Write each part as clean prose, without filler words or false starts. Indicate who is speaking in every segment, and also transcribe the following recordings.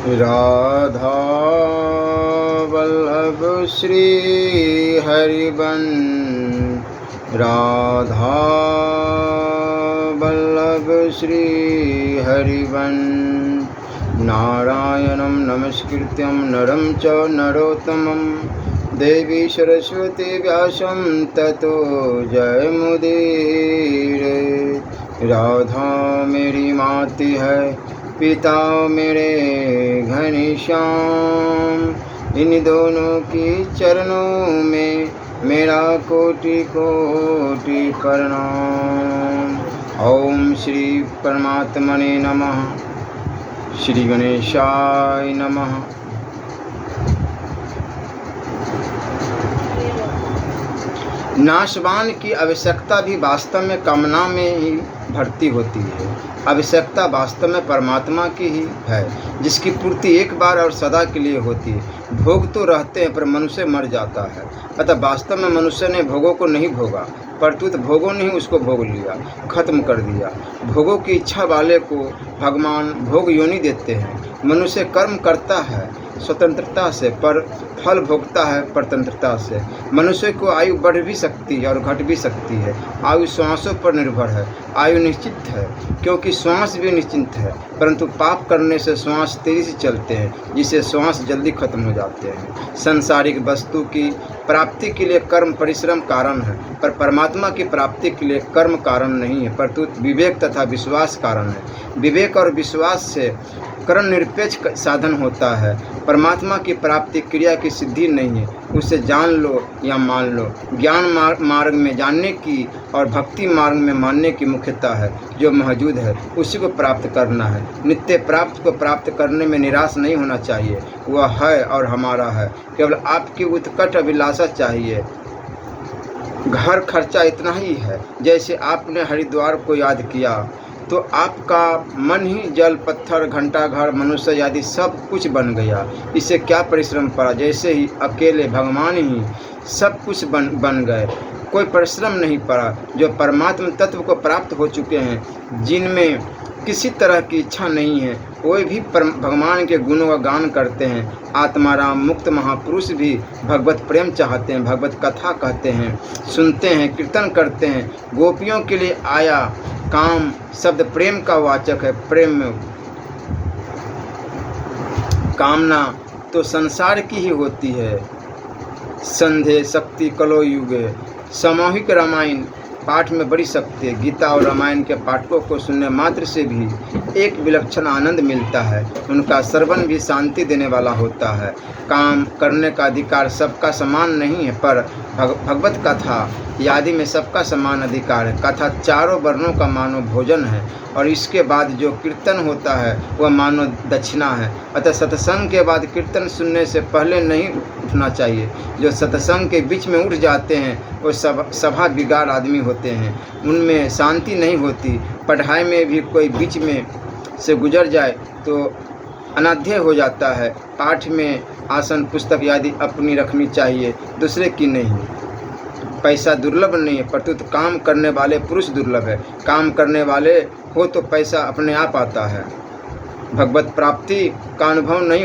Speaker 1: राधा वल्लभ श्री हरिवंश, राधा वल्लभ श्री हरिवंश। नारायणं नमस्कृत्यं नरं च नरोत्तमं देवी सरस्वती व्यासं ततो जयमुदीरये। राधा मेरी माती है, पिता मेरे घनश्याम, इन दोनों की चरणों में मेरा कोटि कोटि प्रणाम। ओम श्री परमात्मने नमः। श्री गणेशाय नमः। नाशवान की आवश्यकता भी वास्तव में कामना में ही भर्ती होती है। आवश्यकता वास्तव में परमात्मा की ही है, जिसकी पूर्ति एक बार और सदा के लिए होती है। भोग तो रहते हैं पर मनुष्य मर जाता है। अतः वास्तव में मनुष्य ने भोगों को नहीं भोगा, परंतु भोगों ने ही उसको भोग लिया, खत्म कर दिया। भोगों की इच्छा वाले को भगवान भोग योनि देते हैं। मनुष्य कर्म करता है स्वतंत्रता से, पर फल भोगता है परतंत्रता से। मनुष्य को आयु बढ़ भी सकती है और घट भी सकती है। आयु श्वासों पर निर्भर है। आयु निश्चित है क्योंकि श्वास भी निश्चित है, परंतु पाप करने से श्वास तेजी से चलते हैं, जिससे श्वास जल्दी खत्म हो जाते हैं। सांसारिक वस्तु की प्राप्ति के लिए कर्म परिश्रम कारण है, पर परमात्मा की प्राप्ति के लिए कर्म कारण नहीं है, परंतु विवेक तथा विश्वास कारण है। विवेक और विश्वास से करण निरपेक्ष साधन होता है। परमात्मा की प्राप्ति क्रिया की सिद्धि नहीं है, उसे जान लो या मान लो। ज्ञान मार्ग में जानने की और भक्ति मार्ग में मानने की मुख्यता है। जो मौजूद है उसी को प्राप्त करना है। नित्य प्राप्त को प्राप्त करने में निराश नहीं होना चाहिए। वह है और हमारा है, केवल आपकी उत्कट अभिलाषा चाहिए। घर खर्चा इतना ही है। जैसे आपने हरिद्वार को याद किया तो आपका मन ही जल पत्थर घंटा घर मनुष्य आदि सब कुछ बन गया। इससे क्या परिश्रम पड़ा। जैसे ही अकेले भगवान ही सब कुछ बन गए, कोई परिश्रम नहीं पड़ा। जो परमात्मा तत्व को प्राप्त हो चुके हैं, जिनमें किसी तरह की इच्छा नहीं है, वे भी भगवान के गुणों का गान करते हैं। आत्माराम मुक्त महापुरुष भी भगवत प्रेम चाहते हैं, भगवत कथा कहते हैं, सुनते हैं, कीर्तन करते हैं। गोपियों के लिए आया काम शब्द प्रेम का वाचक है। प्रेम कामना तो संसार की ही होती है। संधे शक्ति कलो युगे। सामूहिक रामायण पाठ में बड़ी शक्ति है। गीता और रामायण के पाठकों को सुनने मात्र से भी एक विलक्षण आनंद मिलता है। उनका श्रवण भी शांति देने वाला होता है। काम करने का अधिकार सबका समान नहीं है, पर भगवत कथा यादि में सबका समान अधिकार है। कथा चारों वर्णों का मानव भोजन है और इसके बाद जो कीर्तन होता है वह मानव दक्षिणा है। अतः सत्संग के बाद कीर्तन सुनने से पहले नहीं उठना चाहिए। जो सत्संग के बीच में उठ जाते हैं वो सभा बिगाड़ आदमी होते हैं, उनमें शांति नहीं होती। पढ़ाई में भी कोई बीच में से गुजर जाए तो अनाध्याय हो जाता है। पाठ में आसन पुस्तक आदि अपनी रखनी चाहिए, दूसरे की नहीं। पैसा दुर्लभ नहीं है, परंतु काम करने वाले पुरुष दुर्लभ है। काम करने वाले हो तो पैसा अपने आप आता है। भगवत प्राप्ति का अनुभव नहीं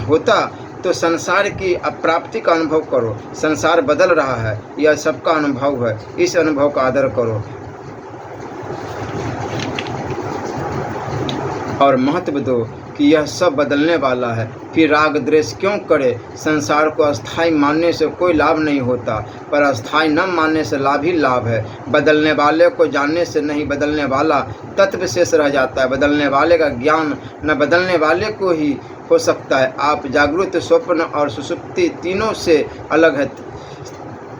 Speaker 1: होता तो संसार की अप्राप्ति का अनुभव करो। संसार बदल रहा है, यह सबका अनुभव है। इस अनुभव का आदर करो और महत्व दो कि यह सब बदलने वाला है। फिर राग द्वेष क्यों करे। संसार को अस्थाई मानने से कोई लाभ नहीं होता, पर अस्थाई न मानने से लाभ ही लाभ है। बदलने वाले को जानने से नहीं, बदलने वाला तत्व शेष रह जाता है। बदलने वाले का ज्ञान न बदलने वाले को ही हो सकता है। आप जागृत, स्वप्न और सुषुप्ति तीनों से अलग है,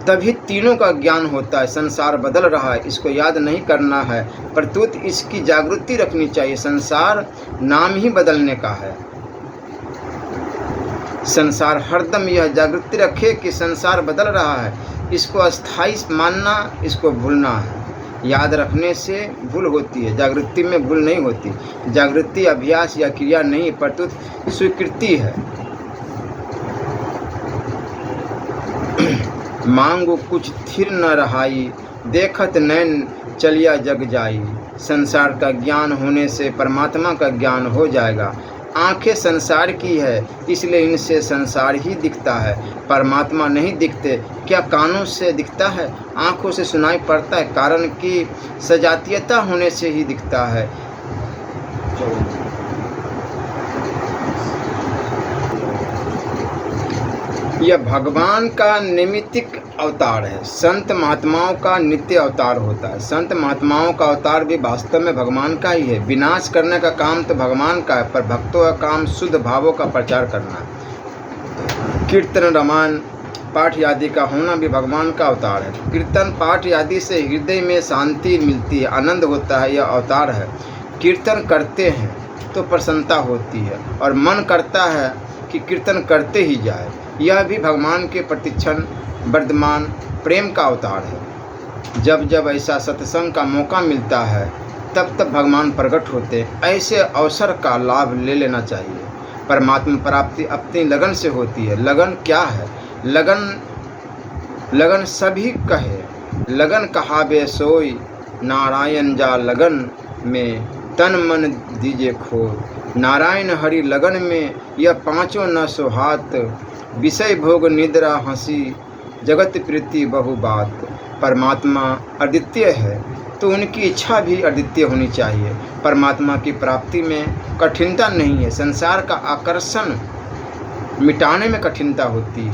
Speaker 1: तभी तीनों का ज्ञान होता है। संसार बदल रहा है, इसको याद नहीं करना है, परंतु इसकी जागृति रखनी चाहिए। संसार नाम ही बदलने का है। संसार हरदम यह जागृति रखे कि संसार बदल रहा है, इसको अस्थाई मानना, इसको भूलना है। याद रखने से भूल होती है, जागृति में भूल नहीं होती। जागृति अभ्यास या क्रिया नहीं, परंतु स्वीकृति है। मांगो कुछ थिर न रहाई, देखत नैन चलिया जग जाई। संसार का ज्ञान होने से परमात्मा का ज्ञान हो जाएगा। आंखें संसार की है, इसलिए इनसे संसार ही दिखता है। परमात्मा नहीं दिखते, क्या कानों से दिखता है, आंखों से सुनाई पड़ता है, कारण कि सजातीयता होने से ही दिखता है। यह भगवान का नैमित्तिक अवतार है। संत महात्माओं का नित्य अवतार होता है। संत महात्माओं का अवतार भी वास्तव में भगवान का ही है। विनाश करने का काम तो भगवान का है, पर भक्तों का काम शुद्ध भावों का प्रचार करना है। कीर्तन, रामायण पाठ आदि का होना भी भगवान का अवतार है। कीर्तन पाठ आदि से हृदय में शांति मिलती है, आनंद होता है, यह अवतार है। कीर्तन करते हैं तो प्रसन्नता होती है और मन करता है कि कीर्तन करते ही जाए। यह भी भगवान के प्रतिक्षण वर्धमान प्रेम का अवतार है। जब जब ऐसा सत्संग का मौका मिलता है तब तब भगवान प्रकट होते हैं। ऐसे अवसर का लाभ ले लेना चाहिए। परमात्मा प्राप्ति अपनी लगन से होती है। लगन क्या है? लगन सभी कहे, लगन कहावे सोई, नारायण जा लगन में तन मन दीजे खोय। नारायण हरि लगन में यह पांचों न सोहात, विषय भोग निद्रा हंसी, जगत प्रीति बहु बात। परमात्मा अद्वितीय है तो उनकी इच्छा भी अद्वितीय होनी चाहिए। परमात्मा की प्राप्ति में कठिनता नहीं है, संसार का आकर्षण मिटाने में कठिनता होती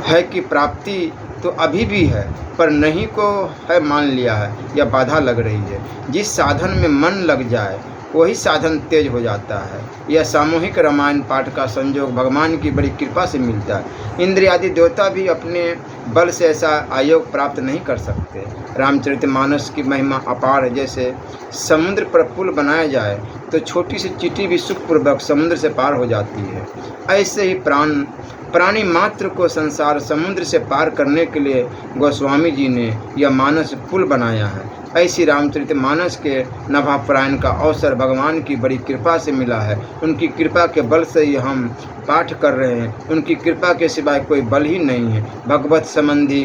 Speaker 1: है कि प्राप्ति तो अभी भी है पर नहीं को है मान लिया है या बाधा लग रही है। जिस साधन में मन लग जाए वही साधन तेज हो जाता है। यह सामूहिक रामायण पाठ का संयोग भगवान की बड़ी कृपा से मिलता है। इंद्र आदि देवता भी अपने बल से ऐसा आयोग प्राप्त नहीं कर सकते। रामचरितमानस की महिमा अपार है। जैसे समुद्र पर पुल बनाया जाए तो छोटी सी चींटी भी सुखपूर्वक समुद्र से पार हो जाती है। ऐसे ही प्राणी मात्र को संसार समुद्र से पार करने के लिए गोस्वामी जी ने यह मानस पुल बनाया है। ऐसी रामचरितमानस के नभापरायण का अवसर भगवान की बड़ी कृपा से मिला है। उनकी कृपा के बल से ही हम पाठ कर रहे हैं। उनकी कृपा के सिवाय कोई बल ही नहीं है। भगवत संबंधी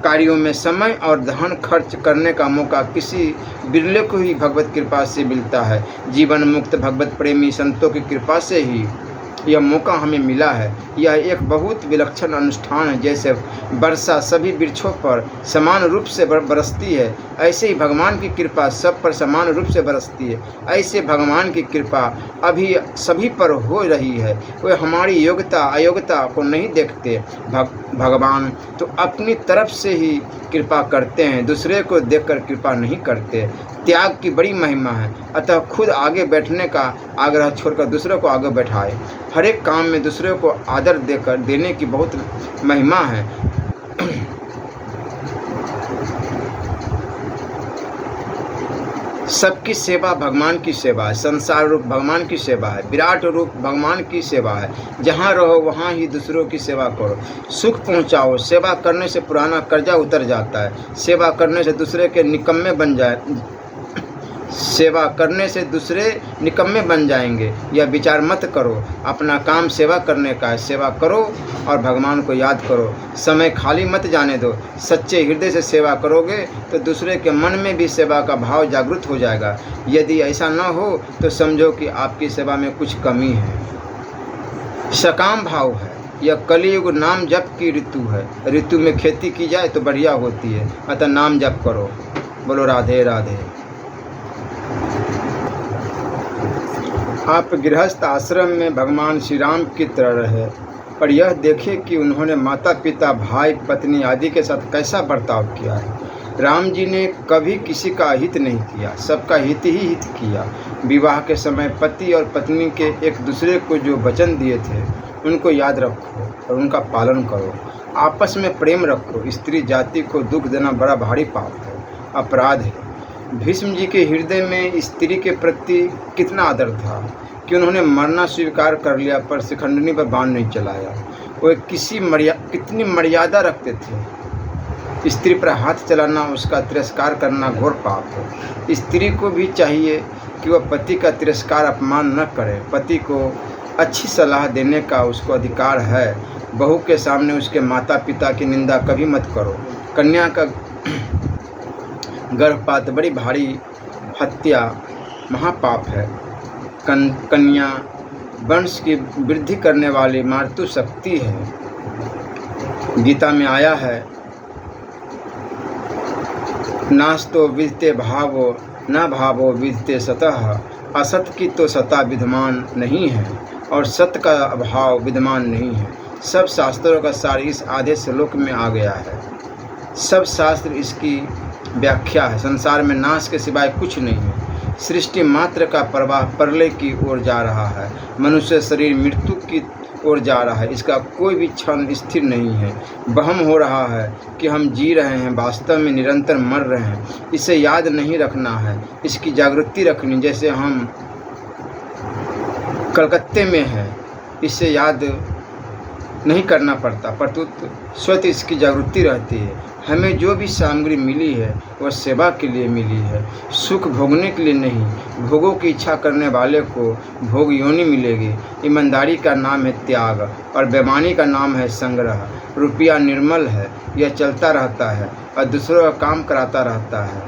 Speaker 1: कार्यों में समय और धन खर्च करने का मौका किसी बिरले को ही भगवत कृपा से मिलता है। जीवन मुक्त भगवत प्रेमी संतों की कृपा से ही यह मौका हमें मिला है। यह एक बहुत विलक्षण अनुष्ठान है। जैसे वर्षा सभी वृक्षों पर समान रूप से बरसती है, ऐसे ही भगवान की कृपा सब पर समान रूप से बरसती है। ऐसे भगवान की कृपा अभी सभी पर हो रही है। वे हमारी योग्यता अयोग्यता को नहीं देखते। भगवान तो अपनी तरफ से ही कृपा करते हैं, दूसरे को देखकर कृपा नहीं करते। त्याग की बड़ी महिमा है, अतः खुद आगे बैठने का आग्रह छोड़कर दूसरों को आगे बैठाए। हर एक काम में दूसरे को आदर देने की बहुत महिमा है। सबकी सेवा भगवान की सेवा है। संसार रूप भगवान की सेवा है। विराट रूप भगवान की सेवा है। जहाँ रहो वहाँ ही दूसरों की सेवा करो, सुख पहुँचाओ। सेवा करने से पुराना कर्जा उतर जाता है। सेवा करने से दूसरे के निकम्मे बन जाए सेवा करने से दूसरे निकम्मे बन जाएंगे। यह विचार मत करो। अपना काम सेवा करने का है, सेवा करो और भगवान को याद करो। समय खाली मत जाने दो। सच्चे हृदय से सेवा करोगे तो दूसरे के मन में भी सेवा का भाव जागृत हो जाएगा। यदि ऐसा न हो तो समझो कि आपकी सेवा में कुछ कमी है। सकाम भाव है। यह कलियुग नाम जप की ऋतु है। ऋतु में खेती की जाए तो बढ़िया होती है, अतः नाम जप करो। बोलो राधे राधे। आप गृहस्थ आश्रम में भगवान श्री राम की तरह रहे, पर यह देखें कि उन्होंने माता पिता भाई पत्नी आदि के साथ कैसा बर्ताव किया है। राम जी ने कभी किसी का हित नहीं किया, सबका हित ही हित किया। विवाह के समय पति और पत्नी के एक दूसरे को जो वचन दिए थे उनको याद रखो और उनका पालन करो। आपस में प्रेम रखो। स्त्री जाति को दुख देना बड़ा भारी पाप है, अपराध है। भीष्म जी के हृदय में स्त्री के प्रति कितना आदर था कि उन्होंने मरना स्वीकार कर लिया पर शिखंडनी पर बाण नहीं चलाया। वो कितनी मर्यादा रखते थे। स्त्री पर हाथ चलाना, उसका तिरस्कार करना घोर पाप है। स्त्री को भी चाहिए कि वह पति का तिरस्कार अपमान न करे। पति को अच्छी सलाह देने का उसको अधिकार है। बहू के सामने उसके माता पिता की निंदा कभी मत करो। कन्या का गर्भपात बड़ी भारी हत्या महापाप है। कन्या वंश की वृद्धि करने वाली मातृ शक्ति है। गीता में आया है, नास्तो विदते भावो न भावो विदते सतः, असत की तो सता विद्यमान नहीं है और सत्य का अभाव विद्यमान नहीं है। सब शास्त्रों का सार इस आधे श्लोक में आ गया है। सब शास्त्र इसकी व्याख्या है। संसार में नाश के सिवाय कुछ नहीं है। सृष्टि मात्र का प्रवाह प्रलय की ओर जा रहा है। मनुष्य शरीर मृत्यु की ओर जा रहा है। इसका कोई भी क्षण स्थिर नहीं है। वहम हो रहा है कि हम जी रहे हैं, वास्तव में निरंतर मर रहे हैं। इसे याद नहीं रखना है, इसकी जागृति रखनी। जैसे हम कलकत्ते में हैं, इसे याद नहीं करना पड़ता, परंतु स्वतः इसकी जागृति रहती है। हमें जो भी सामग्री मिली है वह सेवा के लिए मिली है, सुख भोगने के लिए नहीं। भोगों की इच्छा करने वाले को भोग योनि मिलेगी। ईमानदारी का नाम है त्याग और बेईमानी का नाम है संग्रह। रुपया निर्मल है, यह चलता रहता है और दूसरों का काम कराता रहता है।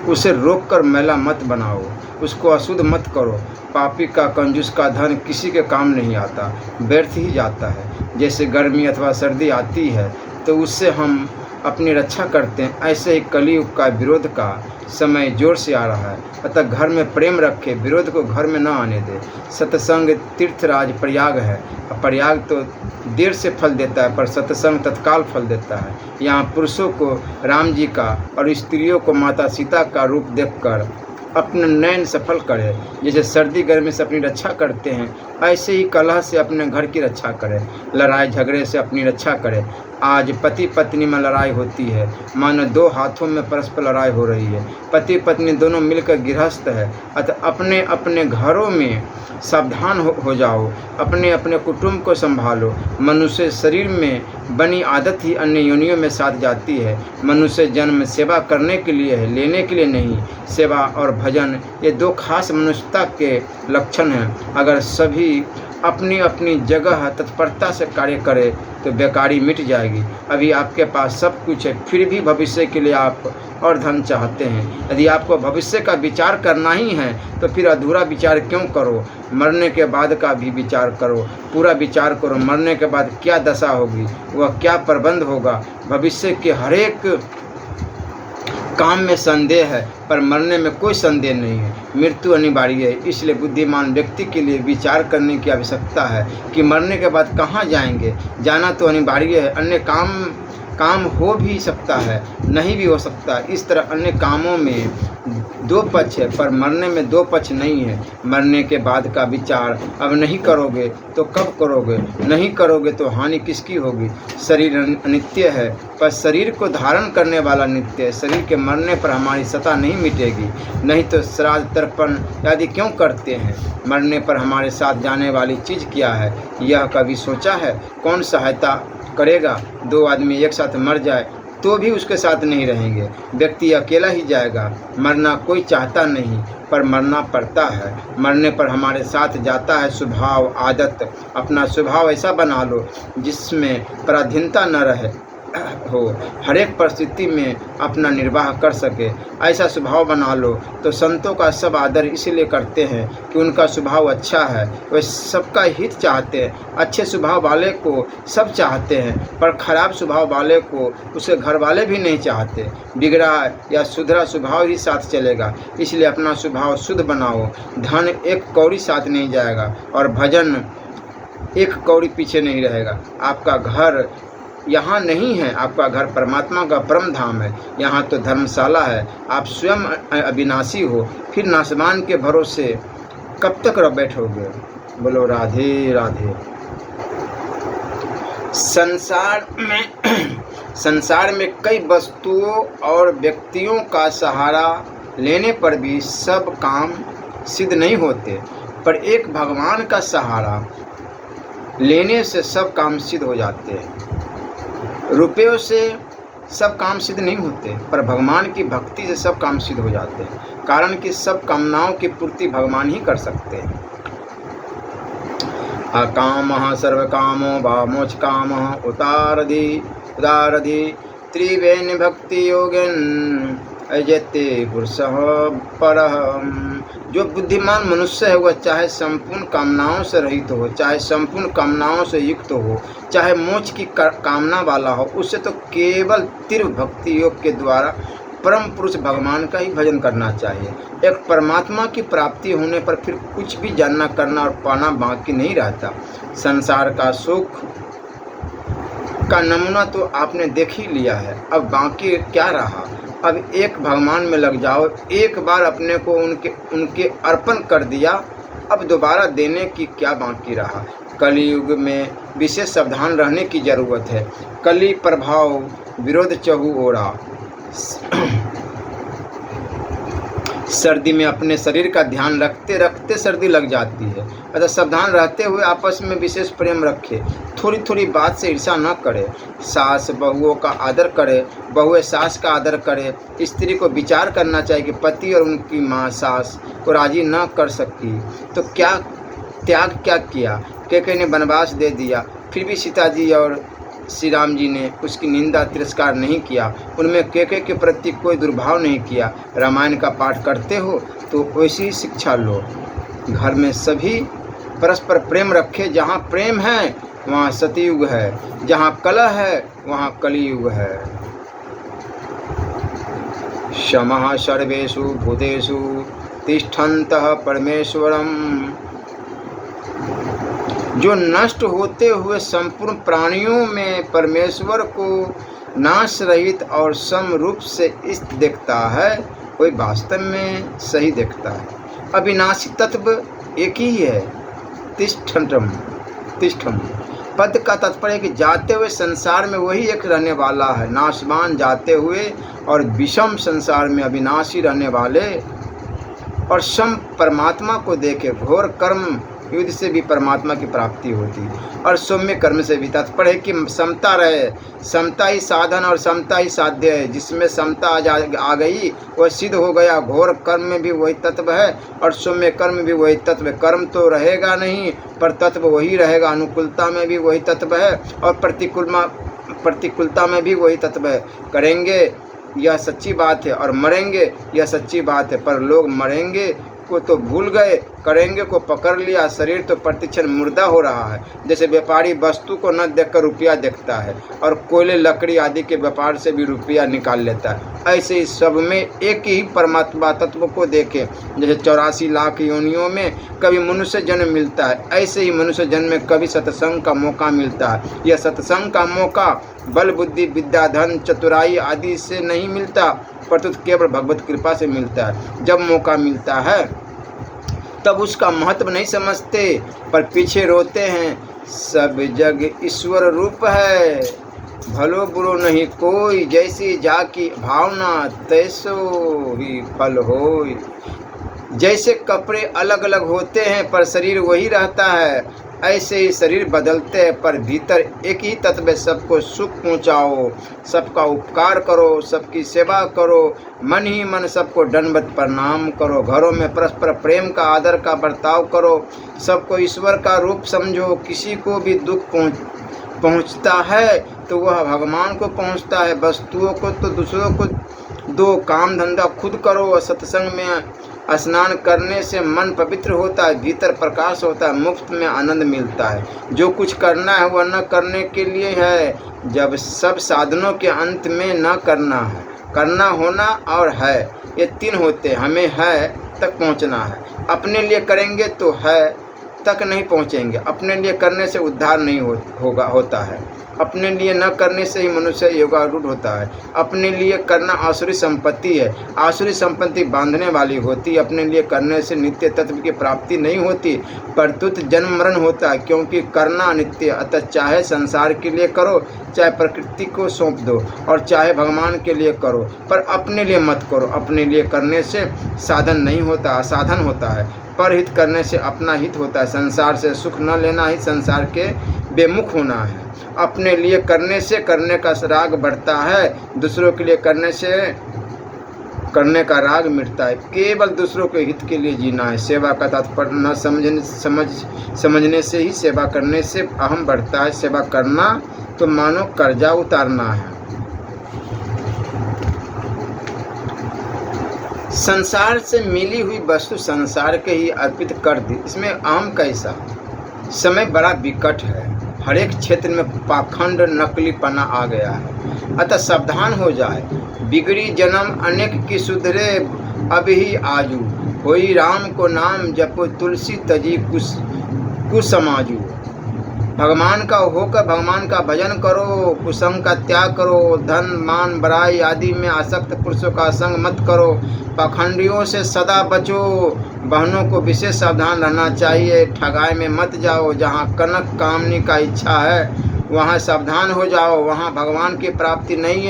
Speaker 1: उसे रोक कर मैला मत बनाओ, उसको अशुद्ध मत करो। पापी का कंजूस का धन किसी के काम नहीं आता, व्यर्थ ही जाता है। जैसे गर्मी अथवा सर्दी आती है तो उससे हम अपनी रक्षा करते हैं, ऐसे ही कलयुग का विरोध का समय जोर से आ रहा है। अतः घर में प्रेम रखे, विरोध को घर में न आने दे। सत्संग तीर्थराज प्रयाग है। प्रयाग तो देर से फल देता है, पर सत्संग तत्काल फल देता है। यहाँ पुरुषों को राम जी का और स्त्रियों को माता सीता का रूप देखकर अपने नयन सफल करें। जैसे सर्दी गर्मी से अपनी रक्षा करते हैं, ऐसे ही कलह से अपने घर की रक्षा करें, लड़ाई झगड़े से अपनी रक्षा करें। आज पति पत्नी में लड़ाई होती है, मानो दो हाथों में परस्पर लड़ाई हो रही है। पति पत्नी दोनों मिलकर गृहस्थ है। अतः अपने अपने घरों में सावधान हो जाओ, अपने अपने कुटुंब को संभालो। मनुष्य शरीर में बनी आदत ही अन्य योनियों में साथ जाती है। मनुष्य जन्म सेवा करने के लिए है, लेने के लिए नहीं। सेवा और भजन ये दो खास मनुष्यता के लक्षण हैं। अगर सभी अपनी अपनी जगह तत्परता से कार्य करें तो बेकारी मिट जाएगी। अभी आपके पास सब कुछ है, फिर भी भविष्य के लिए आप और धन चाहते हैं। यदि आपको भविष्य का विचार करना ही है तो फिर अधूरा विचार क्यों करो? मरने के बाद का भी विचार करो, पूरा विचार करो। मरने के बाद क्या दशा होगी, वह क्या प्रबंध होगा। भविष्य के हर एक काम में संदेह है, पर मरने में कोई संदेह नहीं है। मृत्यु अनिवार्य है, इसलिए बुद्धिमान व्यक्ति के लिए विचार करने की आवश्यकता है कि मरने के बाद कहाँ जाएंगे। जाना तो अनिवार्य है। अन्य काम हो भी सकता है, नहीं भी हो सकता। इस तरह अन्य कामों में दो पक्ष है, पर मरने में दो पक्ष नहीं है। मरने के बाद का विचार अब नहीं करोगे तो कब करोगे? नहीं करोगे तो हानि किसकी होगी? शरीर अनित्य है, पर शरीर को धारण करने वाला नित्य है। शरीर के मरने पर हमारी सत्ता नहीं मिटेगी, नहीं तो श्राद्ध तर्पण आदि क्यों करते हैं? मरने पर हमारे साथ जाने वाली चीज़ क्या है, यह कभी सोचा है? कौन सहायता करेगा? दो आदमी एक साथ मर जाए तो भी उसके साथ नहीं रहेंगे, व्यक्ति अकेला ही जाएगा। मरना कोई चाहता नहीं, पर मरना पड़ता है। मरने पर हमारे साथ जाता है स्वभाव, आदत। अपना स्वभाव ऐसा बना लो जिसमें पराधीनता न रहे हो, हर एक परिस्थिति में अपना निर्वाह कर सके। ऐसा स्वभाव बना लो तो संतों का सब आदर इसलिए करते हैं कि उनका स्वभाव अच्छा है, वे सबका हित चाहते हैं। अच्छे स्वभाव वाले को सब चाहते हैं, पर खराब स्वभाव वाले को उसके घर वाले भी नहीं चाहते। बिगड़ा या सुधरा स्वभाव ही साथ चलेगा, इसलिए अपना स्वभाव शुद्ध बनाओ। धन एक कौड़ी साथ नहीं जाएगा और भजन एक कौड़ी पीछे नहीं रहेगा। आपका घर यहाँ नहीं है, आपका घर परमात्मा का परम धाम है। यहाँ तो धर्मशाला है। आप स्वयं अविनाशी हो, फिर नासमान के भरोसे कब तक बैठोगे? बोलो राधे राधे। संसार में कई वस्तुओं और व्यक्तियों का सहारा लेने पर भी सब काम सिद्ध नहीं होते, पर एक भगवान का सहारा लेने से सब काम सिद्ध हो जाते हैं। रुपयों से सब काम सिद्ध नहीं होते, पर भगवान की भक्ति से सब काम सिद्ध हो जाते हैं। कारण कि सब कामनाओं की पूर्ति भगवान ही कर सकते हैं। अकामः सर्वकामो वा मोक्षकामः उदारधि त्रिवेणी भक्ति योगेन अजते पुरुषः परः जो बुद्धिमान मनुष्य है वह चाहे संपूर्ण कामनाओं से रहित हो, चाहे संपूर्ण कामनाओं से युक्त हो, चाहे मोक्ष की कामना वाला हो, उससे तो केवल तीव्र भक्ति योग के द्वारा परम पुरुष भगवान का ही भजन करना चाहिए। एक परमात्मा की प्राप्ति होने पर फिर कुछ भी जानना करना और पाना बाकी नहीं रहता। संसार का सुख का नमूना तो आपने देख ही लिया है, अब बाकी क्या रहा। अब एक भगवान में लग जाओ, एक बार अपने को उनके अर्पण कर दिया, अब दोबारा देने की क्या बाकी रहा। कलियुग में विशेष सावधान रहने की जरूरत है। कली प्रभाव विरोध चहु ओरा। सर्दी में अपने शरीर का ध्यान रखते रखते सर्दी लग जाती है, अतः सावधान रहते हुए आपस में विशेष प्रेम रखे। थोड़ी थोड़ी बात से ईर्ष्या न करे। सास बहुओं का आदर करे, बहुएं सास का आदर करे। स्त्री को विचार करना चाहिए कि पति और उनकी माँ सास को राजी न कर सकी तो क्या त्याग क्या किया। कैकेयी ने वनवास दे दिया, फिर भी सीता जी और श्री राम जी ने उसकी निंदा तिरस्कार नहीं किया, उनमें कैकेयी के प्रति कोई दुर्भाव नहीं किया। रामायण का पाठ करते हो तो वैसी शिक्षा लो। घर में सभी परस्पर प्रेम रखे। जहाँ प्रेम है वहाँ सतयुग है, जहाँ कलह है वहाँ कलियुग है। क्षमा सर्वेषु भूतेषु तिष्ठन्तः परमेश्वरम। जो नष्ट होते हुए संपूर्ण प्राणियों में परमेश्वर को नाश रहित और सम रूप से स्थित देखता है, वही वास्तव में सही देखता है। अविनाशी तत्व एक ही है। तिष्ठम पद का तात्पर्य है कि जाते हुए संसार में वही एक रहने वाला है। नाशवान जाते हुए और विषम संसार में अविनाशी रहने वाले और सम परमात्मा को देखे। घोर कर्म युद्ध से भी परमात्मा की प्राप्ति होती और सौम्य कर्म से भी। तात्पर्य है कि समता रहे। समता ही साधन और समता ही साध्य है। जिसमें समता आ गई वह सिद्ध हो गया। घोर कर्म में भी वही तत्व है और सौम्य कर्म में भी वही तत्व है। कर्म तो रहेगा नहीं पर तत्व वही रहेगा। अनुकूलता में भी वही तत्व है और प्रतिकूलता में भी वही तत्व है। करेंगे यह सच्ची बात है और मरेंगे यह सच्ची बात है, पर लोग मरेंगे को तो भूल गए, करेंगे को पकड़ लिया। शरीर तो प्रतिक्षण मुर्दा हो रहा है। जैसे व्यापारी वस्तु को न देखकर रुपया देखता है और कोयले लकड़ी आदि के व्यापार से भी रुपया निकाल लेता है, ऐसे ही सब में एक ही परमात्मा तत्व को देखे। जैसे 84 लाख योनियों में कभी मनुष्य जन्म मिलता है, ऐसे ही मनुष्य जन्म में कभी सत्संग का मौका मिलता है। यह सत्संग का मौका बल बुद्धि विद्या धन चतुराई आदि से नहीं मिलता, परंतु केवल भगवत कृपा से मिलता है। जब मौका मिलता है तब उसका महत्व नहीं समझते, पर पीछे रोते हैं। सब जग ईश्वर रूप है, भलो बुरो नहीं कोई। जैसी जाकी भावना तैसो ही फल होय। जैसे कपड़े अलग अलग होते हैं पर शरीर वही रहता है, ऐसे ही शरीर बदलते हैं पर भीतर एक ही तत्व। सबको सुख पहुँचाओ, सबका उपकार करो, सबकी सेवा करो, मन ही मन सबको दंडवत प्रणाम करो। घरों में परस्पर प्रेम का आदर का बर्ताव करो, सबको ईश्वर का रूप समझो। किसी को भी दुख पहुँचता है तो वह भगवान को पहुँचता है। वस्तुओं को तो दूसरों को दो, काम धंधा खुद करो। सत्संग में स्नान करने से मन पवित्र होता है, भीतर प्रकाश होता है, मुफ्त में आनंद मिलता है। जो कुछ करना है वह न करने के लिए है। जब सब साधनों के अंत में न करना है, करना होना और है, ये तीन होते हैं। हमें है तक पहुंचना है, अपने लिए करेंगे तो है तक नहीं पहुंचेंगे। अपने लिए करने से उद्धार नहीं होता है, अपने लिए न करने से ही मनुष्य योगारूढ़ होता है। अपने लिए करना आसुरी संपत्ति है, आसुरी संपत्ति बांधने वाली होती है। अपने लिए करने से नित्य तत्व की प्राप्ति नहीं होती, परंतु जन्म मरण होता है, क्योंकि करना अनित्य। अतः चाहे संसार के लिए करो, चाहे प्रकृति को सौंप दो और चाहे भगवान के लिए करो, पर अपने लिए मत करो। अपने लिए करने से साधन नहीं होता, असाधन होता है। परहित करने से अपना हित होता है। संसार से सुख न लेना ही संसार के बेमुख होना है। अपने लिए करने से करने का राग बढ़ता है, दूसरों के लिए करने से करने का राग मिटता है। केवल दूसरों के हित के लिए जीना है। सेवा का तात्पर्य न समझने से ही सेवा करने से अहम बढ़ता है। सेवा करना तो मानो कर्जा उतारना है। संसार से मिली हुई वस्तु संसार के ही अर्पित कर दी, इसमें अहम कैसा। समय बड़ा विकट है, हर एक क्षेत्र में पाखंड नकलीपना आ गया है, अतः सावधान हो जाए। बिगड़ी जन्म अनेक की सुधरे अब ही आजू, होई राम को नाम जपो तुलसी तजी कुसमाजू। भगवान का होकर भगवान का भजन करो, कुसंग का त्याग करो, धन मान बड़ाई आदि में आसक्त पुरुषों का संग मत करो, पाखंडियों से सदा बचो। बहनों को विशेष सावधान रहना चाहिए, ठगाई में मत जाओ। जहाँ कनक कामनी का इच्छा है वहाँ सावधान हो जाओ, वहाँ भगवान की प्राप्ति नहीं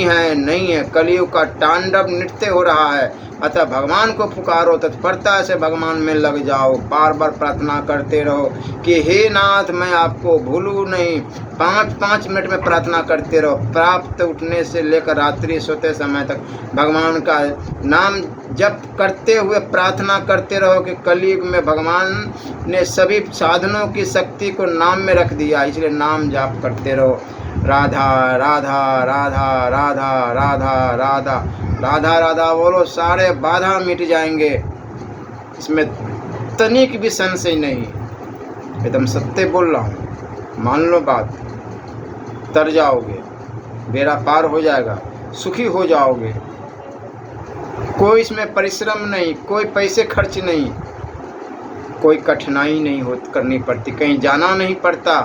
Speaker 1: है। कलयुग का तांडव नृत्य हो रहा है, अतः भगवान को पुकारो, तत्परता से भगवान में लग जाओ। बार बार प्रार्थना करते रहो कि हे नाथ मैं आपको भूलूं नहीं। 5-5 मिनट में प्रार्थना करते रहो। प्राप्त उठने से लेकर रात्रि सोते समय तक भगवान का नाम जप करते हुए प्रार्थना करते रहो कि कलयुग में भगवान ने सभी साधनों की शक्ति को नाम में रख दिया, इसलिए नाम जाप करते रहो। राधा राधा राधा राधा राधा राधा राधा राधा बोलो, सारे बाधा मिट जाएंगे, इसमें तनिक भी संशय नहीं। एकदम सत्य बोल रहा हूँ, मान लो बात, तर जाओगे, बेड़ा पार हो जाएगा, सुखी हो जाओगे। कोई इसमें परिश्रम नहीं, कोई पैसे खर्च नहीं, कोई कठिनाई नहीं करनी पड़ती, कहीं जाना नहीं पड़ता।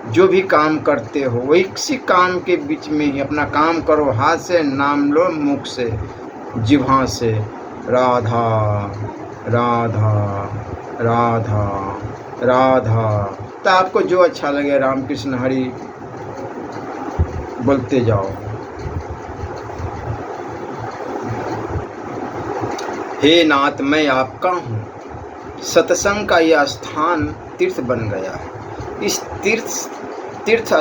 Speaker 1: जो भी काम करते हो वही किसी काम के बीच में ही अपना काम करो। हाथ से नाम लो, मुख से, जिह्वा से राधा राधा राधा राधा। तो आपको जो अच्छा लगे राम कृष्ण हरि बोलते जाओ। हे नाथ मैं आपका हूँ। सत्संग का यह स्थान तीर्थ बन गया है। इस तीर्थ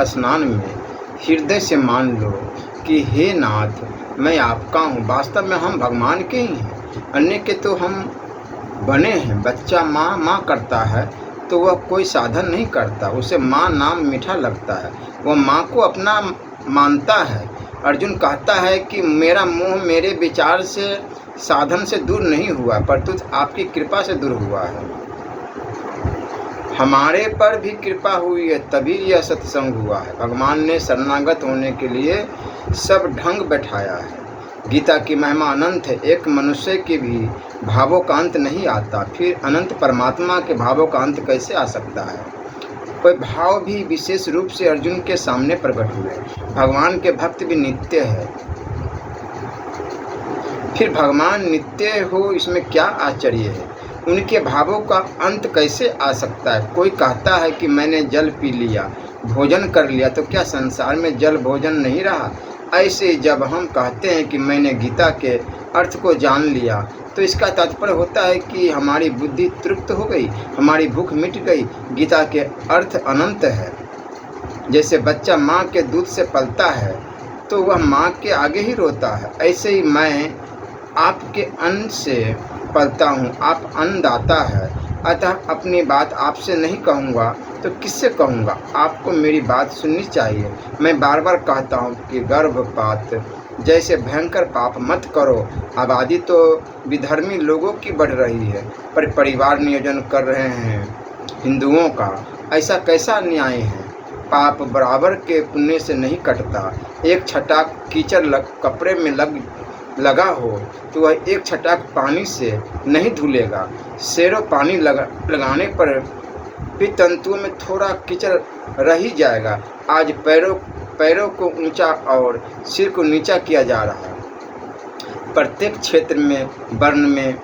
Speaker 1: स्नान में हृदय से मान लो कि हे नाथ मैं आपका हूँ। वास्तव में हम भगवान के ही हैं, अन्य के तो हम बने हैं। बच्चा माँ करता है तो वह कोई साधन नहीं करता, उसे माँ नाम मीठा लगता है, वह माँ को अपना मानता है। अर्जुन कहता है कि मेरा मोह मेरे विचार से साधन से दूर नहीं हुआ, परंतु आपकी कृपा से दूर हुआ है। हमारे पर भी कृपा हुई है, तभी यह सत्संग हुआ है। भगवान ने शरणागत होने के लिए सब ढंग बैठाया है। गीता की महिमा अनंत है। एक मनुष्य के भी भावों का अंत नहीं आता, फिर अनंत परमात्मा के भावों का अंत कैसे आ सकता है। कोई भाव भी विशेष रूप से अर्जुन के सामने प्रकट हुए। भगवान के भक्त भी नित्य है, फिर भगवान नित्य हो इसमें क्या आश्चर्य है। उनके भावों का अंत कैसे आ सकता है। कोई कहता है कि मैंने जल पी लिया, भोजन कर लिया, तो क्या संसार में जल भोजन नहीं रहा। ऐसे जब हम कहते हैं कि मैंने गीता के अर्थ को जान लिया, तो इसका तात्पर्य होता है कि हमारी बुद्धि तृप्त हो गई, हमारी भूख मिट गई। गीता के अर्थ अनंत है। जैसे बच्चा माँ के दूध से पलता है तो वह माँ के आगे ही रोता है, ऐसे ही मैं आपके अन्न से पलता हूँ। आप अन्नदाता है, अतः अपनी बात आपसे नहीं कहूँगा तो किससे कहूँगा। आपको मेरी बात सुननी चाहिए। मैं बार बार कहता हूँ कि गर्भपात जैसे भयंकर पाप मत करो। आबादी तो विधर्मी लोगों की बढ़ रही है, पर परिवार नियोजन कर रहे हैं हिंदुओं का। ऐसा कैसा न्याय है। पाप बराबर के पुण्य से नहीं कटता। एक छटाक कीचड़ कपड़े में लगा हो तो वह एक छटाक पानी से नहीं धुलेगा। सेरों पानी लगाने पर भी तंतुओं में थोड़ा कीचड़ रह ही जाएगा। आज पैरों को ऊंचा और सिर को नीचा किया जा रहा है। प्रत्येक क्षेत्र में वर्ण में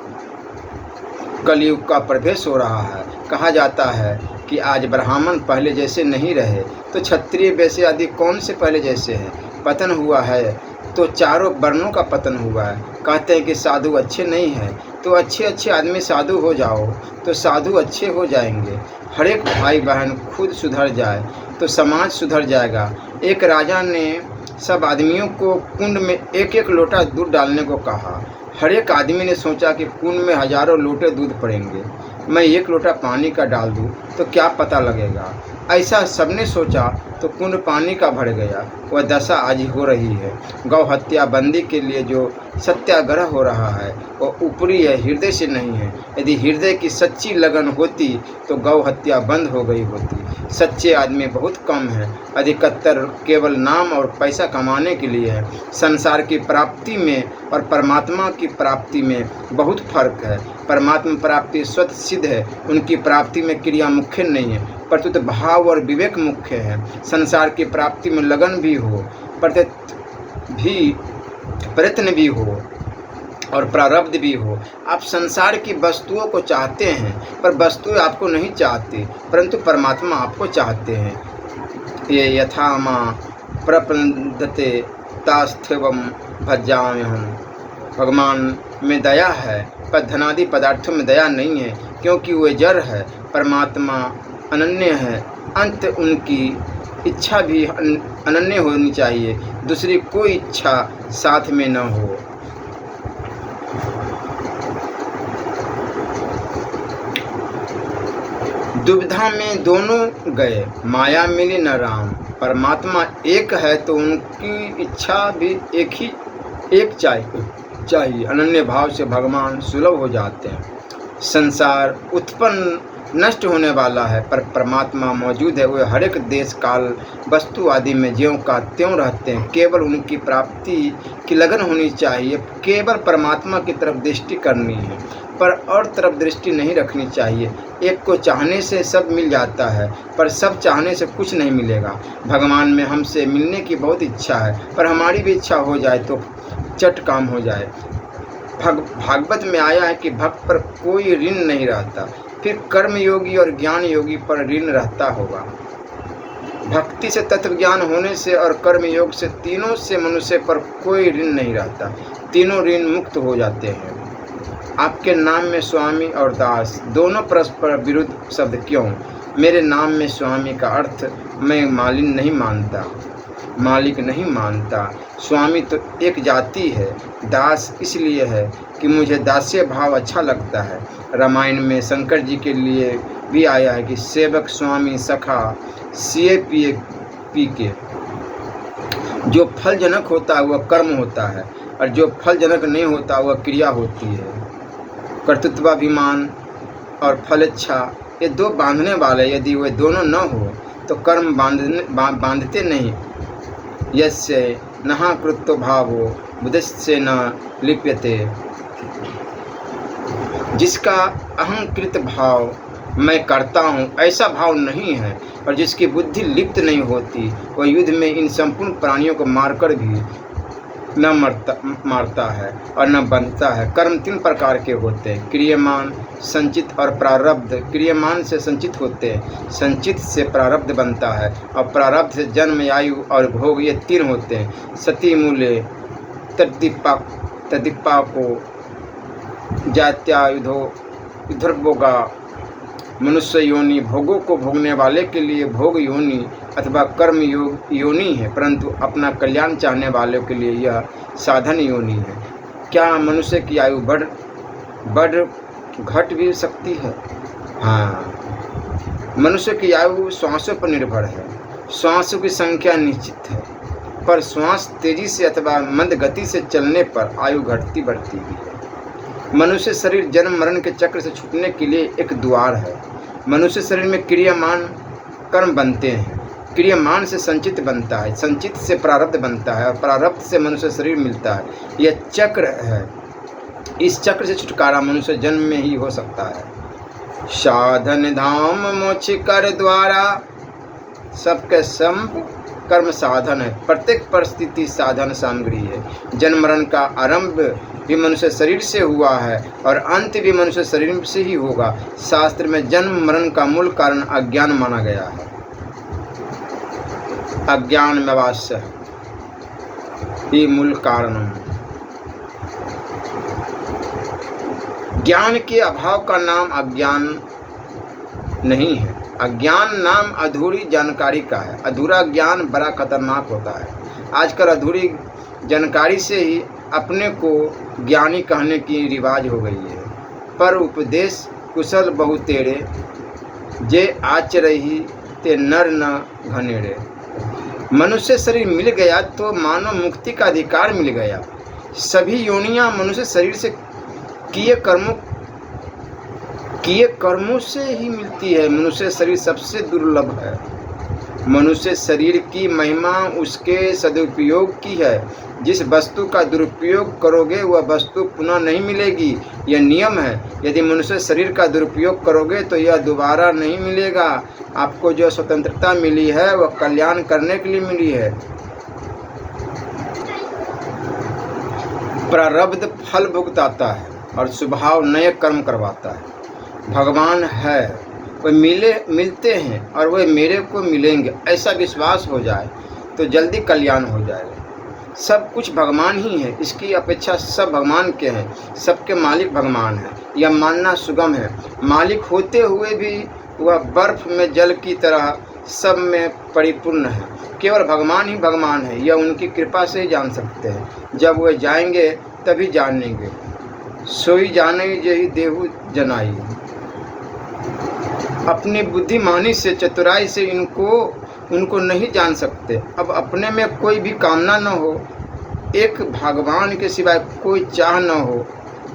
Speaker 1: कलयुग का प्रवेश हो रहा है। कहा जाता है कि आज ब्राह्मण पहले जैसे नहीं रहे तो क्षत्रिय वैसे आदि कौन से पहले जैसे हैं। पतन हुआ है तो चारों वर्णों का पतन हुआ है। कहते हैं कि साधु अच्छे नहीं हैं, तो अच्छे आदमी साधु हो जाओ तो साधु अच्छे हो जाएंगे। हर एक भाई बहन खुद सुधर जाए तो समाज सुधर जाएगा। एक राजा ने सब आदमियों को कुंड में एक एक लोटा दूध डालने को कहा। हर एक आदमी ने सोचा कि कुंड में हजारों लोटे दूध पड़ेंगे, मैं एक लोटा पानी का डाल दूं तो क्या पता लगेगा। ऐसा सबने सोचा तो कुंड पानी का भर गया। वह दशा आज हो रही है। गौ हत्या बंदी के लिए जो सत्याग्रह हो रहा है वह ऊपरी है, हृदय से नहीं है। यदि हृदय की सच्ची लगन होती तो गौ हत्या बंद हो गई होती। सच्चे आदमी बहुत कम हैं, अधिकतर केवल नाम और पैसा कमाने के लिए है। संसार की प्राप्ति में और परमात्मा की प्राप्ति में बहुत फर्क है। परमात्मा प्राप्ति स्वतः सिद्ध है, उनकी प्राप्ति में क्रिया मुख्य नहीं है, प्रत्युत भाव और विवेक मुख्य है। संसार की प्राप्ति में लगन भी हो, प्रयत्न भी हो और प्रारब्ध भी हो। आप संसार की वस्तुओं को चाहते हैं पर वस्तुएं आपको नहीं चाहती, परंतु परमात्मा आपको चाहते हैं। ये यथा मां प्रपंदते तास्थ्यवम भजाम्यहम्। भगवान में दया है पर धनादि पदार्थों में दया नहीं है, क्योंकि वे जड़ है। परमात्मा अनन्य है, अंत उनकी इच्छा भी अनन्य होनी चाहिए, दूसरी कोई इच्छा साथ में न हो। दुविधा में दोनों गए, माया मिली न राम। परमात्मा एक है तो उनकी इच्छा भी एक चाहिए। अनन्य भाव से भगवान सुलभ हो जाते हैं। संसार उत्पन्न नष्ट होने वाला है पर परमात्मा मौजूद है। वे हर एक देश काल वस्तु आदि में ज्यों का त्यों रहते हैं। केवल उनकी प्राप्ति की लगन होनी चाहिए। केवल परमात्मा की तरफ दृष्टि करनी है पर और तरफ दृष्टि नहीं रखनी चाहिए। एक को चाहने से सब मिल जाता है पर सब चाहने से कुछ नहीं मिलेगा। भगवान में हमसे मिलने की बहुत इच्छा है पर हमारी भी इच्छा हो जाए तो चट काम हो जाए। भागवत में आया है कि भक्त पर कोई ऋण नहीं रहता, फिर कर्म योगी और ज्ञान योगी पर ऋण रहता होगा। भक्ति से तत्व ज्ञान होने से और कर्म योग से तीनों से मनुष्य पर कोई ऋण नहीं रहता, तीनों ऋण मुक्त हो जाते हैं। आपके नाम में स्वामी और दास दोनों परस्पर विरुद्ध शब्द क्यों? मेरे नाम में स्वामी का अर्थ मैं मालिक नहीं मानता। स्वामी तो एक जाति है, दास इसलिए है कि मुझे दास्य भाव अच्छा लगता है। रामायण में शंकर जी के लिए भी आया है कि सेवक स्वामी सखा सिए पिए पी के। जो फलजनक होता है वह कर्म होता है और जो फलजनक नहीं होता वह क्रिया होती है। कर्तृत्वाभिमान और फलेच्छा ये दो बांधने वाले, यदि वे दोनों न हो तो कर्म बांधते नहीं। यस्य नहा कृत्तो भावो बुद्धस्य न लिप्यते। जिसका अहंकृत भाव मैं करता हूँ ऐसा भाव नहीं है और जिसकी बुद्धि लिप्त नहीं होती वह युद्ध में इन संपूर्ण प्राणियों को मारकर भी न मारता है और न बंधता है। कर्म तीन प्रकार के होते हैं, क्रियमान, संचित और प्रारब्ध। क्रियमान से संचित होते हैं, संचित से प्रारब्ध बनता है और प्रारब्ध से जन्म, आयु और भोग, ये तीन होते हैं। सती मूले तदीपा को जात्यायुधो युधर्भोगा। मनुष्य योनि भोगों को भोगने वाले के लिए भोग योनि अथवा कर्म योनि है, परंतु अपना कल्याण चाहने वालों के लिए यह साधन योनि है। क्या मनुष्य की आयु बढ़ घट भी सकती है? हाँ, मनुष्य की आयु श्वासों पर निर्भर है। श्वासों की संख्या निश्चित है पर श्वास तेजी से अथवा मंद गति से चलने पर आयु घटती बढ़ती भी है। मनुष्य शरीर जन्म मरण के चक्र से छूटने के लिए एक द्वार है। मनुष्य शरीर में क्रियामान कर्म बनते हैं, क्रियामान से संचित बनता है, संचित से प्रारब्ध बनता है और प्रारब्ध से मनुष्य शरीर मिलता है। यह चक्र है। इस चक्र से छुटकारा मनुष्य जन्म में ही हो सकता है। साधन धाम मोक्ष कर द्वारा। सबके संप कर्म साधन है। प्रत्येक परिस्थिति साधन सामग्री है। जन्म मरण का आरंभ भी मनुष्य शरीर से हुआ है और अंत भी मनुष्य शरीर से ही होगा। शास्त्र में जन्म मरण का मूल कारण अज्ञान माना गया है। अज्ञान में वास्य ही मूल कारण। ज्ञान के अभाव का नाम अज्ञान नहीं है। अज्ञान नाम अधूरी जानकारी का है। अधूरा ज्ञान बड़ा खतरनाक होता है। आजकल अधूरी जानकारी से ही अपने को ज्ञानी कहने की रिवाज हो गई है। पर उपदेश कुशल बहु तेरे जे आचरहि ते नर न घनेरे। मनुष्य शरीर मिल गया तो मानव मुक्ति का अधिकार मिल गया। सभी योनियां मनुष्य शरीर से किए कर्मों से ही मिलती है। मनुष्य शरीर सबसे दुर्लभ है। मनुष्य शरीर की महिमा उसके सदुपयोग की है। जिस वस्तु का दुरुपयोग करोगे वह वस्तु पुनः नहीं मिलेगी, यह नियम है। यदि मनुष्य शरीर का दुरुपयोग करोगे तो यह दोबारा नहीं मिलेगा। आपको जो स्वतंत्रता मिली है वह कल्याण करने के लिए मिली है। प्रारब्ध फल भुगताता है और स्वभाव नए कर्म करवाता है। भगवान है, वे मिलते हैं और वे मेरे को मिलेंगे, ऐसा विश्वास हो जाए तो जल्दी कल्याण हो जाएगा। सब कुछ भगवान ही है, इसकी अपेक्षा सब भगवान के हैं। सबके मालिक भगवान है, यह मानना सुगम है। मालिक होते हुए भी वह बर्फ में जल की तरह सब में परिपूर्ण है। केवल भगवान ही भगवान है, यह उनकी कृपा से ही जान सकते हैं। जब वे जाएंगे तभी जानेंगे। सोई जाने यही देहु जनाई। अपनी बुद्धिमानी से, चतुराई से उनको नहीं जान सकते। अब अपने में कोई भी कामना न हो, एक भगवान के सिवाय कोई चाह न हो,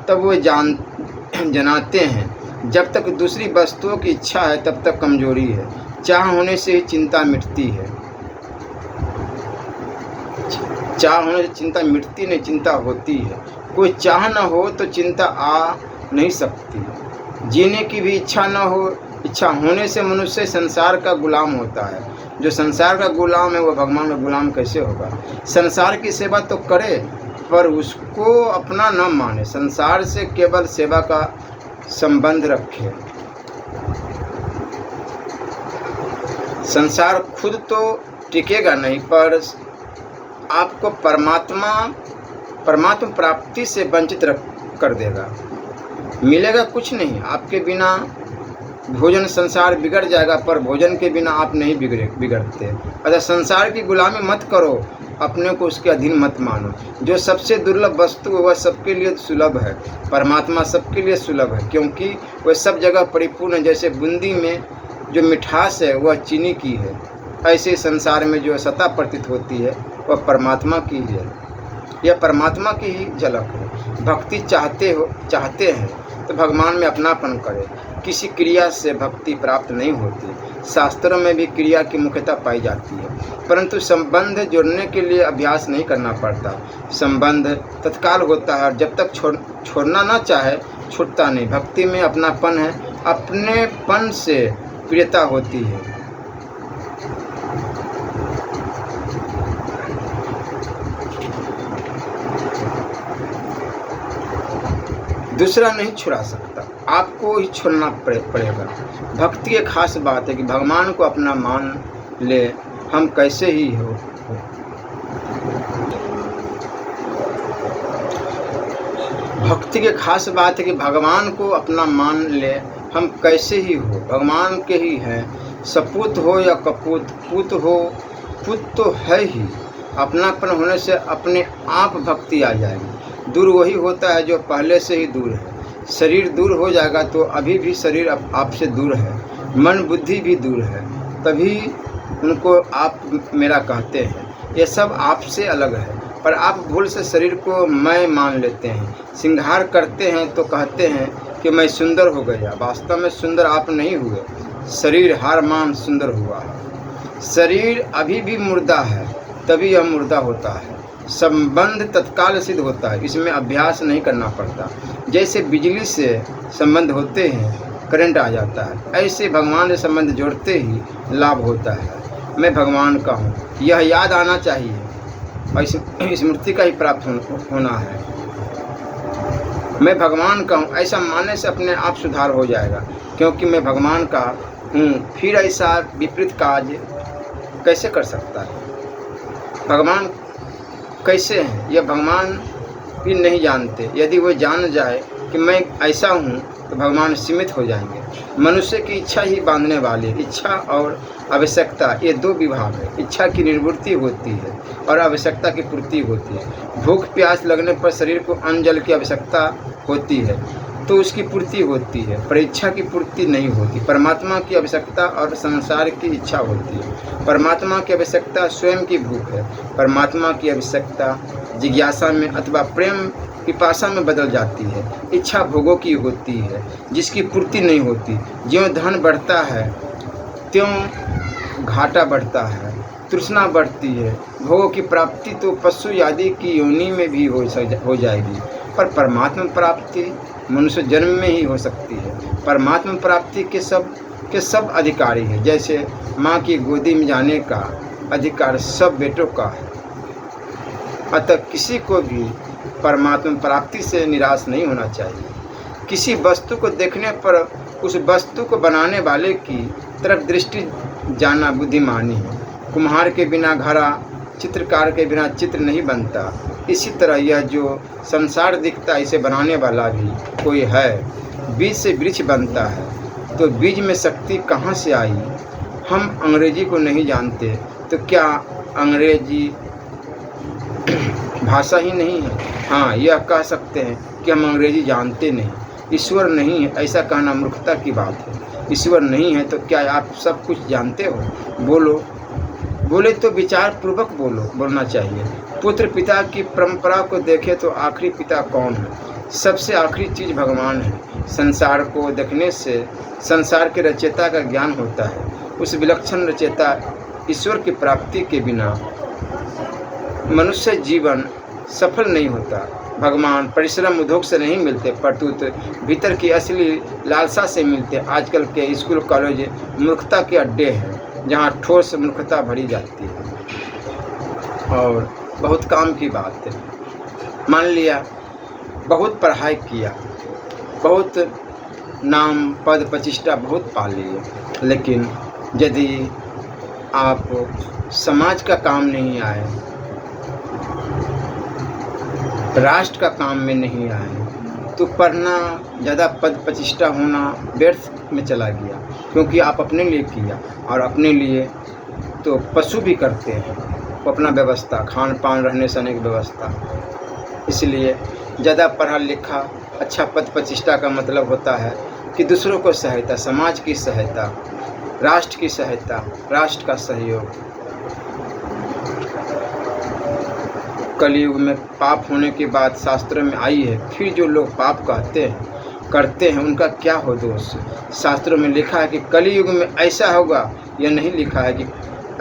Speaker 1: तब वो जनाते हैं। जब तक दूसरी वस्तुओं की इच्छा है तब तक कमजोरी है। चाह होने से ही चिंता मिटती है। चाह होने से चिंता मिटती नहीं, चिंता होती है। कोई चाह न हो तो चिंता आ नहीं सकती। जीने की भी इच्छा न हो, इच्छा होने से मनुष्य संसार का गुलाम होता है। जो संसार का गुलाम है वह भगवान का गुलाम कैसे होगा। संसार की सेवा तो करे पर उसको अपना न माने। संसार से केवल सेवा का संबंध रखे। संसार खुद तो टिकेगा नहीं, पर आपको परमात्मा प्राप्ति से वंचित कर देगा। मिलेगा कुछ नहीं। आपके बिना भोजन संसार बिगड़ जाएगा, पर भोजन के बिना आप नहीं बिगड़ते। अतः संसार की गुलामी मत करो, अपने को उसके अधीन मत मानो। जो सबसे दुर्लभ वस्तु है वह सबके लिए सुलभ है। परमात्मा सबके लिए सुलभ है, क्योंकि वह सब जगह परिपूर्ण है। जैसे बूंदी में जो मिठास है वह चीनी की है, ऐसे संसार में जो सत्ता प्रतीत होती है वह परमात्मा की है। यह परमात्मा की ही झलक है। भक्ति चाहते हैं तो भगवान में अपनापन करें। किसी क्रिया से भक्ति प्राप्त नहीं होती। शास्त्रों में भी क्रिया की मुख्यता पाई जाती है, परंतु संबंध जोड़ने के लिए अभ्यास नहीं करना पड़ता। संबंध तत्काल होता है और जब तक छोड़ना ना चाहे छूटता नहीं। भक्ति में अपनापन है, अपनेपन से प्रियता होती है। दूसरा नहीं छुड़ा सकता, आपको ही छोड़ना पड़ेगा। भक्ति की खास बात है कि भगवान को अपना मान ले, हम कैसे ही हो। भक्ति की खास बात है कि भगवान को अपना मान ले, हम कैसे ही हो, भगवान के ही हैं। सपूत हो या कपूत, पुत हो, पुत तो है ही। अपनापन होने से अपने आप भक्ति आ जाएगी। दूर वही होता है जो पहले से ही दूर है। शरीर दूर हो जाएगा तो अभी भी शरीर आपसे दूर है। मन बुद्धि भी दूर है, तभी उनको आप मेरा कहते हैं। ये सब आपसे अलग है, पर आप भूल से शरीर को मैं मान लेते हैं। श्रृंगार करते हैं तो कहते हैं कि मैं सुंदर हो गया। वास्तव में सुंदर आप नहीं हुए, शरीर हार मान सुंदर हुआ है। शरीर अभी भी मुर्दा है, तभी यह मुर्दा होता है। संबंध तत्काल सिद्ध होता है, इसमें अभ्यास नहीं करना पड़ता। जैसे बिजली से संबंध होते हैं, करंट आ जाता है, ऐसे भगवान से संबंध जोड़ते ही लाभ होता है। मैं भगवान का हूँ, यह याद आना चाहिए और स्मृति का ही प्राप्त होना है। मैं भगवान का हूँ, ऐसा मानने से अपने आप सुधार हो जाएगा, क्योंकि मैं भगवान का हूँ। फिर ऐसा विपरीत कार्य कैसे कर सकता है। भगवान कैसे हैं यह भगवान भी नहीं जानते। यदि वो जान जाए कि मैं ऐसा हूँ तो भगवान सीमित हो जाएंगे। मनुष्य की इच्छा ही बांधने वाली। इच्छा और आवश्यकता ये दो विभाग है। इच्छा की निवृत्ति होती है और आवश्यकता की पूर्ति होती है। भूख प्यास लगने पर शरीर को अन्न जल की आवश्यकता होती है। तो उसकी पूर्ति होती है, पर इच्छा की पूर्ति नहीं होती। परमात्मा की आवश्यकता और संसार की इच्छा होती है। परमात्मा की आवश्यकता स्वयं की भूख है। परमात्मा की आवश्यकता जिज्ञासा में अथवा प्रेम पिपासा में बदल जाती है। इच्छा भोगों की होती है जिसकी पूर्ति नहीं होती। ज्यों धन बढ़ता है त्यों घाटा बढ़ता है, तृष्णा बढ़ती है। भोगों की प्राप्ति तो पशु आदि की योनि में भी हो जाएगी, पर परमात्मा प्राप्ति मनुष्य जन्म में ही हो सकती है। परमात्मा प्राप्ति के सब अधिकारी है। जैसे माँ की गोदी में जाने का अधिकार सब बेटों का है। अतः किसी को भी परमात्मा प्राप्ति से निराश नहीं होना चाहिए। किसी वस्तु को देखने पर उस वस्तु को बनाने वाले की तरफ दृष्टि जाना बुद्धिमानी है। कुम्हार के बिना घड़ा, चित्रकार के बिना चित्र नहीं बनता। इसी तरह यह जो संसार दिखता है इसे बनाने वाला भी कोई है। बीज से वृक्ष बनता है तो बीज में शक्ति कहाँ से आई? हम अंग्रेजी को नहीं जानते तो क्या अंग्रेजी भाषा ही नहीं है? हाँ, यह कह सकते हैं कि हम अंग्रेजी जानते नहीं। ईश्वर नहीं है ऐसा कहना मूर्खता की बात है। ईश्वर नहीं है तो क्या आप सब कुछ जानते हो? बोले तो विचार पूर्वक बोलना चाहिए। पुत्र पिता की परंपरा को देखे तो आखिरी पिता कौन है? सबसे आखिरी चीज भगवान है। संसार को देखने से संसार के रचयिता का ज्ञान होता है। उस विलक्षण रचयिता ईश्वर की प्राप्ति के बिना मनुष्य जीवन सफल नहीं होता। भगवान परिश्रम उद्योग से नहीं मिलते, परंतु भीतर की असली लालसा से मिलते। आजकल के स्कूल कॉलेज मूर्खता के अड्डे हैं जहाँ ठोस मूर्खता भरी जाती है। और बहुत काम की बात है। मान लिया बहुत पढ़ाई किया, बहुत नाम पद प्रतिष्ठा बहुत पा लिए, लेकिन यदि आप समाज का काम नहीं आए, राष्ट्र का काम में नहीं आए, तो पढ़ना, ज़्यादा पद प्रतिष्ठा होना व्यर्थ में चला गया। क्योंकि आप अपने लिए किया, और अपने लिए तो पशु भी करते हैं अपना व्यवस्था, खान पान रहने सहने की व्यवस्था। इसलिए ज़्यादा पढ़ा लिखा अच्छा पद प्रतिष्ठा का मतलब होता है कि दूसरों को सहायता, समाज की सहायता, राष्ट्र की सहायता, राष्ट्र का सहयोग। कलयुग में पाप होने की बात शास्त्रों में आई है। फिर जो लोग पाप करते हैं उनका क्या हो दोष? शास्त्रों में लिखा है कि कलयुग में ऐसा होगा, यह नहीं लिखा है कि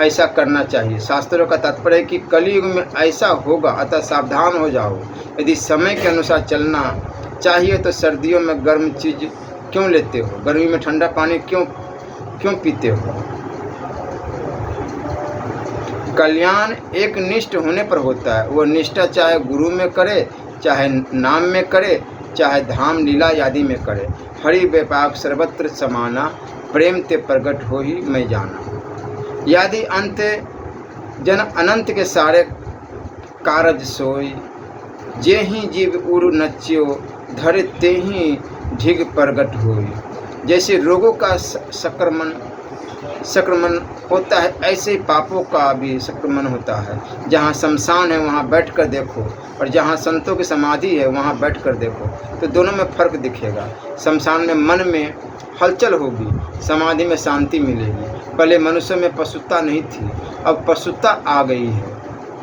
Speaker 1: ऐसा करना चाहिए। शास्त्रों का तात्पर्य है कि कलयुग में ऐसा होगा, अतः सावधान हो जाओ। यदि समय के अनुसार चलना चाहिए तो सर्दियों में गर्म चीज़ क्यों लेते हो? गर्मी में ठंडा पानी क्यों पीते हो? कल्याण एक निष्ठ होने पर होता है। वह निष्ठा चाहे गुरु में करे, चाहे नाम में करे, चाहे धाम लीला आदि में करे। हरि व्यापक सर्वत्र समाना, प्रेम ते प्रगट हो ही मैं जाना। यदि अंत जन अनंत के सारे कारज सोई, जे ही जीव उर नच्यो, धरे ते ही ढिग प्रगट होई। जैसे रोगों का संक्रमण होता है, ऐसे ही पापों का भी संक्रमण होता है। जहाँ शमशान है वहाँ बैठकर देखो, और जहाँ संतों की समाधि है वहाँ बैठकर देखो, तो दोनों में फर्क दिखेगा। शमशान में मन में हलचल होगी, समाधि में शांति मिलेगी। पहले मनुष्य में पशुता नहीं थी, अब पशुता आ गई है।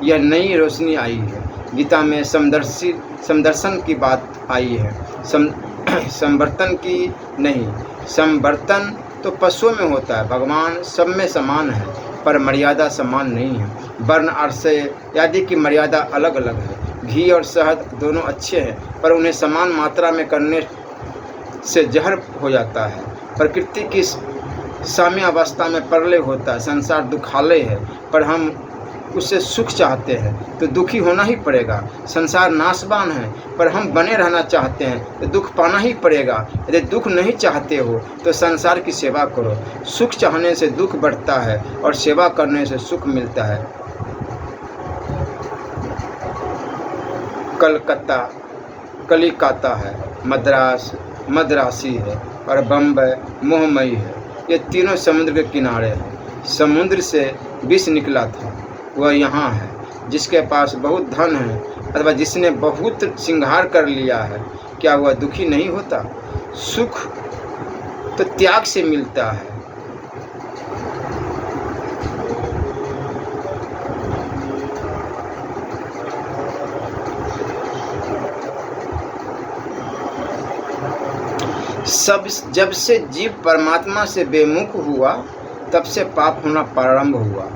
Speaker 1: यह नई रोशनी आई है। गीता में समदर्शन की बात आई है, संवर्तन की नहीं। संवर्तन तो पशुओं में होता है। भगवान सब में समान है, पर मर्यादा समान नहीं है। वर्ण आश्रय आदि की मर्यादा अलग अलग है। घी और शहद दोनों अच्छे हैं, पर उन्हें समान मात्रा में करने से जहर हो जाता है। प्रकृति की साम्यावस्था में प्रलय होता है। संसार दुखालय है, पर हम उससे सुख चाहते हैं तो दुखी होना ही पड़ेगा। संसार नाशवान है, पर हम बने रहना चाहते हैं तो दुख पाना ही पड़ेगा। यदि दुख नहीं चाहते हो तो संसार की सेवा करो। सुख चाहने से दुख बढ़ता है और सेवा करने से सुख मिलता है। कलिकाता है, मद्रास मद्रासी है, और बम्बई मोहमयी है। ये तीनों समुद्र के किनारे हैं। समुद्र से विष निकला था, वह यहाँ है। जिसके पास बहुत धन है अथवा जिसने बहुत श्रृंगार कर लिया है, क्या वह दुखी नहीं होता? सुख तो त्याग से मिलता है। जब से जीव परमात्मा से बेमुख हुआ तब से पाप होना प्रारंभ हुआ।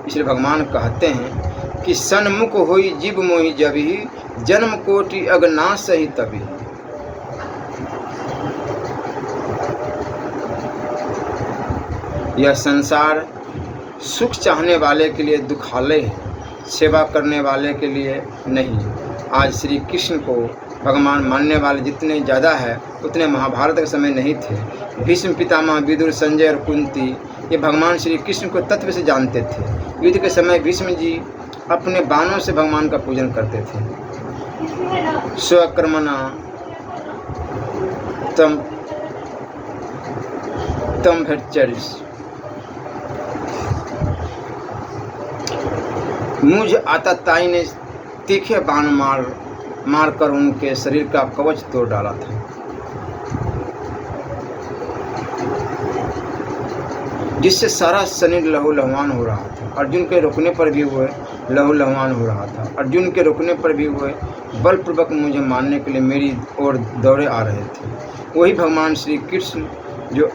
Speaker 1: इसलिए भगवान कहते हैं कि सन्मुख होई जीव मोहि जबहि, जन्म कोटि अगनाश ही तभी। यह संसार सुख चाहने वाले के लिए दुखालय है, सेवा करने वाले के लिए नहीं। आज श्री कृष्ण को भगवान मानने वाले जितने ज़्यादा है उतने महाभारत के समय नहीं थे। भीष्म पितामह, विदुर, संजय और कुंती ये भगवान श्री कृष्ण को तत्व से जानते थे। युद्ध के समय भीष्म जी अपने बाणों से भगवान का पूजन करते थे। स्वकर्मणा तम भट्टरिस। मुझ आतताई ने तीखे बाण मारकर उनके शरीर का कवच तोड़ डाला था। जिससे सारा शरीर लहूलुहान हो रहा था। अर्जुन के रोकने पर भी वह लहूलुहान हो रहा था। अर्जुन के रोकने पर भी वह बलपूर्वक मुझे मारने के लिए मेरी ओर दौड़े आ रहे थे। वही भगवान श्री कृष्ण जो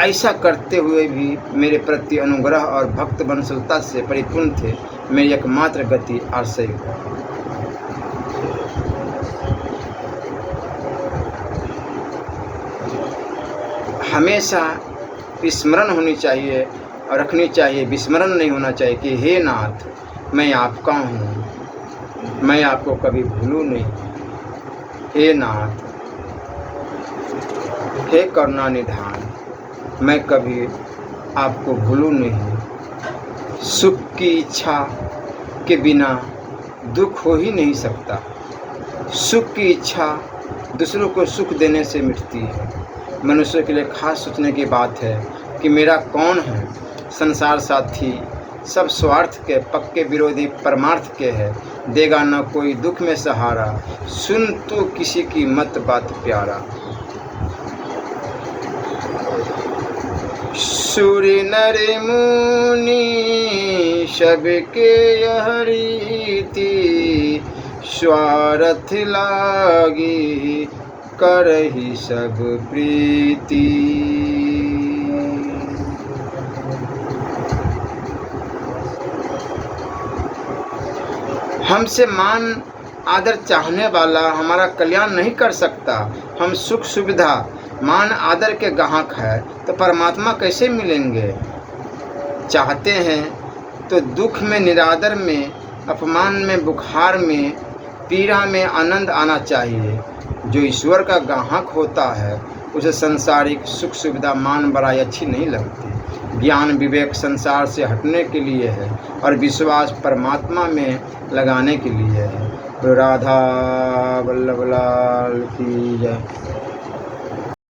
Speaker 1: ऐसा करते हुए भी मेरे प्रति अनुग्रह और भक्त वत्सलता से परिपूर्ण थे। मेरी एकमात्र गति आश्रय हो। हमेशा स्मरण होनी चाहिए और रखनी चाहिए, विस्मरण नहीं होना चाहिए कि हे नाथ, मैं आपका हूँ, मैं आपको कभी भूलूँ नहीं। हे नाथ, हे करुणा निधान, मैं कभी आपको भूलूँ नहीं। सुख की इच्छा के बिना दुख हो ही नहीं सकता। सुख की इच्छा दूसरों को सुख देने से मिटती है। मनुष्य के लिए खास सोचने की बात है कि मेरा कौन है। संसार साथी सब स्वार्थ के, पक्के विरोधी परमार्थ के है। देगा न कोई दुख में सहारा, सुन तो किसी की मत बात प्यारा। सूर्य नर मुनि सबके यह रीति, स्वार्थ लागी करहि सब प्रीति। हमसे मान आदर चाहने वाला हमारा कल्याण नहीं कर सकता। हम सुख सुविधा मान आदर के ग्राहक है तो परमात्मा कैसे मिलेंगे। चाहते हैं तो दुख में, निरादर में, अपमान में, बुखार में, पीड़ा में आनंद आना चाहिए। जो ईश्वर का ग्राहक होता है उसे संसारिक सुख सुविधा मान बड़ाई अच्छी नहीं लगती। ज्ञान विवेक संसार से हटने के लिए है और विश्वास परमात्मा में लगाने के लिए है। राधा वल्लभ लाल की जय।